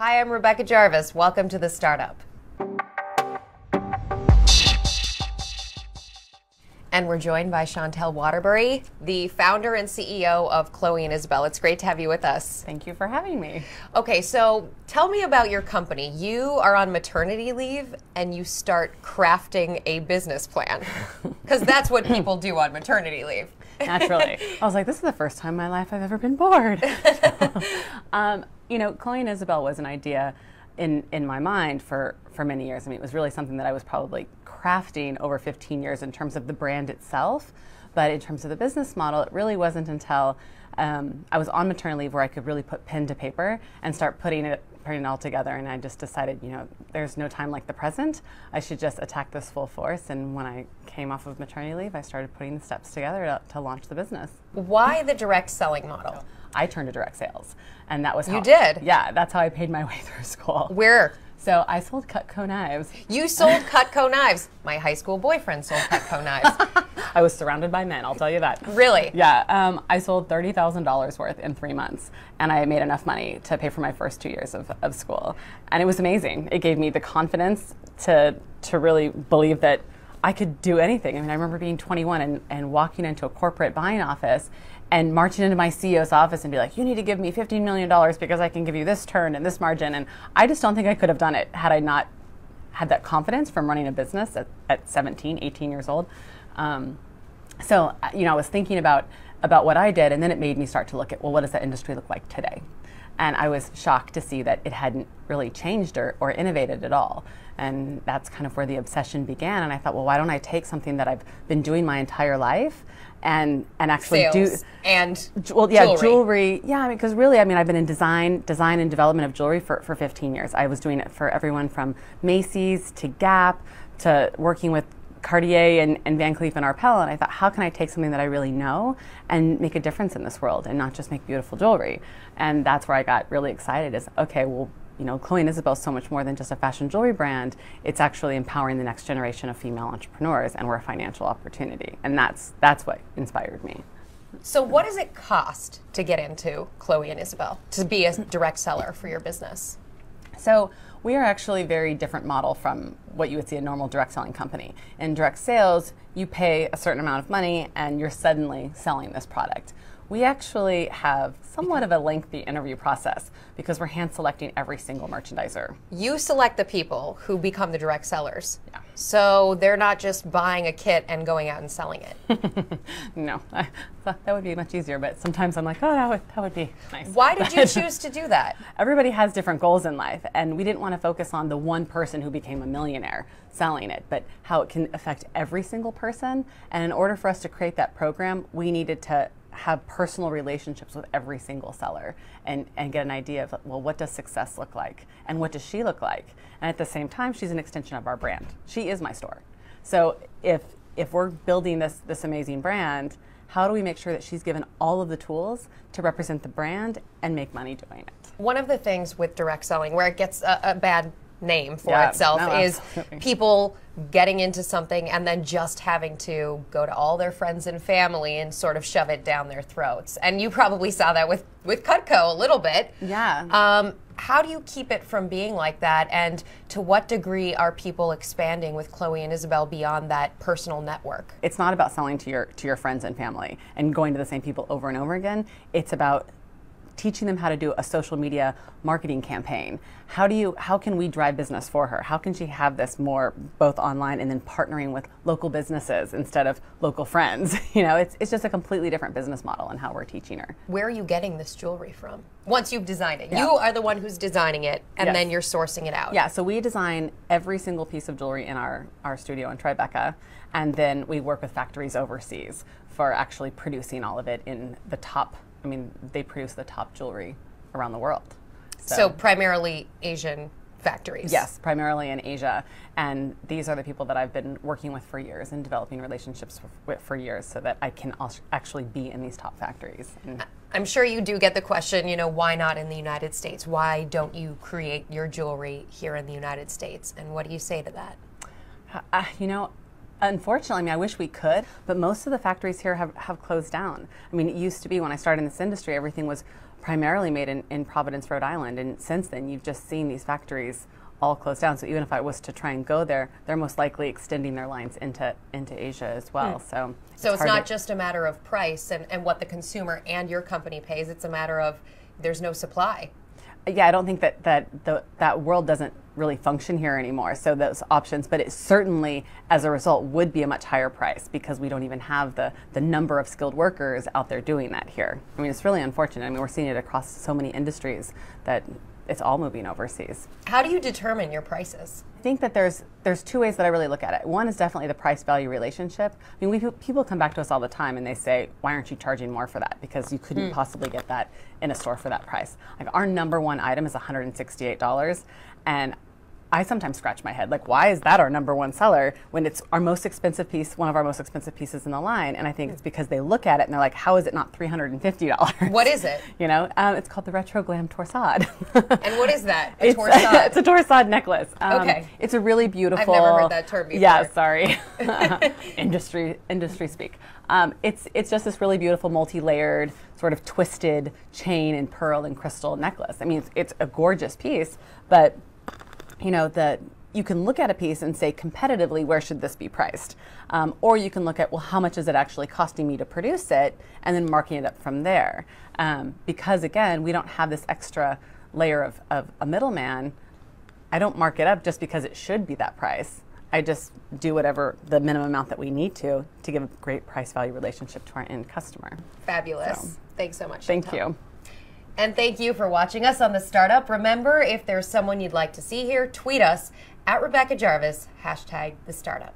Hi, I'm Rebecca Jarvis. Welcome to The Startup. And we're joined by Chantel Waterbury, the founder and CEO of Chloe and Isabel. It's great to have you with us. Thank you for having me. Okay, so tell me about your company. You are on maternity leave and you start crafting a business plan. Because that's what people do on maternity leave. Naturally. I was like, this is the first time in my life I've ever been bored. You know, Chloe and Isabel was an idea in my mind for many years. I mean, it was really something that I was probably crafting over 15 years in terms of the brand itself. But in terms of the business model, it really wasn't until I was on maternity leave where I could really put pen to paper and start putting it all together. And I just decided, you know, there's no time like the present. I should just attack this full force. And when I came off of maternity leave, I started putting the steps together to launch the business. Why the direct selling model? I turned to direct sales. And that was how— You did? Yeah, that's how I paid my way through school. Where? So I sold Cutco knives. You sold Cutco knives. My high school boyfriend sold Cutco knives. I was surrounded by men, I'll tell you that. Really? Yeah, I sold $30,000 worth in 3 months, and I made enough money to pay for my first 2 years of school. And it was amazing. It gave me the confidence to really believe that I could do anything. I mean, I remember being 21 and walking into a corporate buying office and marching into my CEO's office and be like, you need to give me $15 million because I can give you this turn and this margin. And I just don't think I could have done it had I not had that confidence from running a business at 17, 18 years old. So, you know, I was thinking about what I did, and then it made me start to look at, well, what does that industry look like today? And I was shocked to see that it hadn't really changed or innovated at all. And that's kind of where the obsession began. And I thought, well, why don't I take something that I've been doing my entire life and actually Sales and jewelry. Yeah, I mean, because really, I mean, I've been in design and development of jewelry for 15 years. I was doing it for everyone from Macy's to Gap to working with Cartier and Van Cleef and Arpels, and I thought, how can I take something that I really know and make a difference in this world and not just make beautiful jewelry? And that's where I got really excited is, okay, well, you know, Chloe and Isabel is so much more than just a fashion jewelry brand. It's actually empowering the next generation of female entrepreneurs, and we're a financial opportunity. And that's what inspired me. So what does it cost to get into Chloe and Isabel, to be a direct seller for your business? So we are actually a very different model from what you would see a normal direct selling company. In direct sales, you pay a certain amount of money and you're suddenly selling this product. We actually have somewhat of a lengthy interview process because we're hand selecting every single merchandiser. You select the people who become the direct sellers. Yeah. So they're not just buying a kit and going out and selling it. No, I thought that would be much easier, but sometimes I'm like, oh, that would be nice. Why did you choose to do that? Everybody has different goals in life, and we didn't want to focus on the one person who became a millionaire selling it, but how it can affect every single person. And in order for us to create that program, we needed to have personal relationships with every single seller and get an idea of, well, what does success look like and what does she look like? And at the same time, she's an extension of our brand. She is my store. So if we're building this amazing brand, how do we make sure that she's given all of the tools to represent the brand and make money doing it? One of the things with direct selling where it gets a bad name for itself is people getting into something and then just having to go to all their friends and family and sort of shove it down their throats. And you probably saw that with Cutco a little bit. Yeah. How do you keep it from being like that, and to what degree are people expanding with Chloe and Isabel beyond that personal network? It's not about selling to your friends and family and going to the same people over and over again. It's about teaching them how to do a social media marketing campaign. How can we drive business for her? How can she have this more both online and then partnering with local businesses instead of local friends? You know, it's just a completely different business model in how we're teaching her. Where are you getting this jewelry from? Once you've designed it. Yeah. You are the one who's designing it, and then you're sourcing it out. Yeah, so we design every single piece of jewelry in our studio in Tribeca, and then we work with factories overseas for actually producing all of it in the top. I mean, they produce the top jewelry around the world. So primarily Asian factories? Yes, primarily in Asia. And these are the people that I've been working with for years and developing relationships with for years so that I can actually be in these top factories. And I'm sure you do get the question, you know, why not in the United States? Why don't you create your jewelry here in the United States? And what do you say to that? You know, unfortunately, I mean, I wish we could, but most of the factories here have closed down. I mean, it used to be when I started in this industry, everything was primarily made in Providence, Rhode Island. And since then, you've just seen these factories all closed down. So even if I was to try and go there, they're most likely extending their lines into Asia as well. So it's not just a matter of price and what the consumer and your company pays. It's a matter of there's no supply. Yeah, I don't think that world doesn't really function here anymore. So those options, but it certainly, as a result, would be a much higher price because we don't even have the number of skilled workers out there doing that here. I mean, it's really unfortunate. I mean, we're seeing it across so many industries that it's all moving overseas. How do you determine your prices? I think that there's two ways that I really look at it. One is definitely the price-value relationship. I mean, people come back to us all the time and they say, why aren't you charging more for that? Because you couldn't possibly get that in a store for that price. Like our number one item is $168, and I sometimes scratch my head, like, why is that our number one seller when it's our most expensive piece, one of our most expensive pieces in the line? And I think it's because they look at it and they're like, how is it not $350? What is it? You know, it's called the Retro Glam Torsade. And what is that? A torsade? It's a torsade necklace. Okay. It's a really beautiful. I've never heard that term before. Yeah, sorry. Industry speak. It's just this really beautiful multi-layered, sort of twisted chain and pearl and crystal necklace. I mean, it's a gorgeous piece, but you know, that you can look at a piece and say competitively, where should this be priced? Or you can look at, well, how much is it actually costing me to produce it, and then marking it up from there. Because again, we don't have this extra layer of a middleman. I don't mark it up just because it should be that price. I just do whatever the minimum amount that we need to give a great price-value relationship to our end customer. Fabulous. So, thanks so much. Thank you. And thank you for watching us on The Startup. Remember, if there's someone you'd like to see here, tweet us at Rebecca Jarvis, #TheStartup.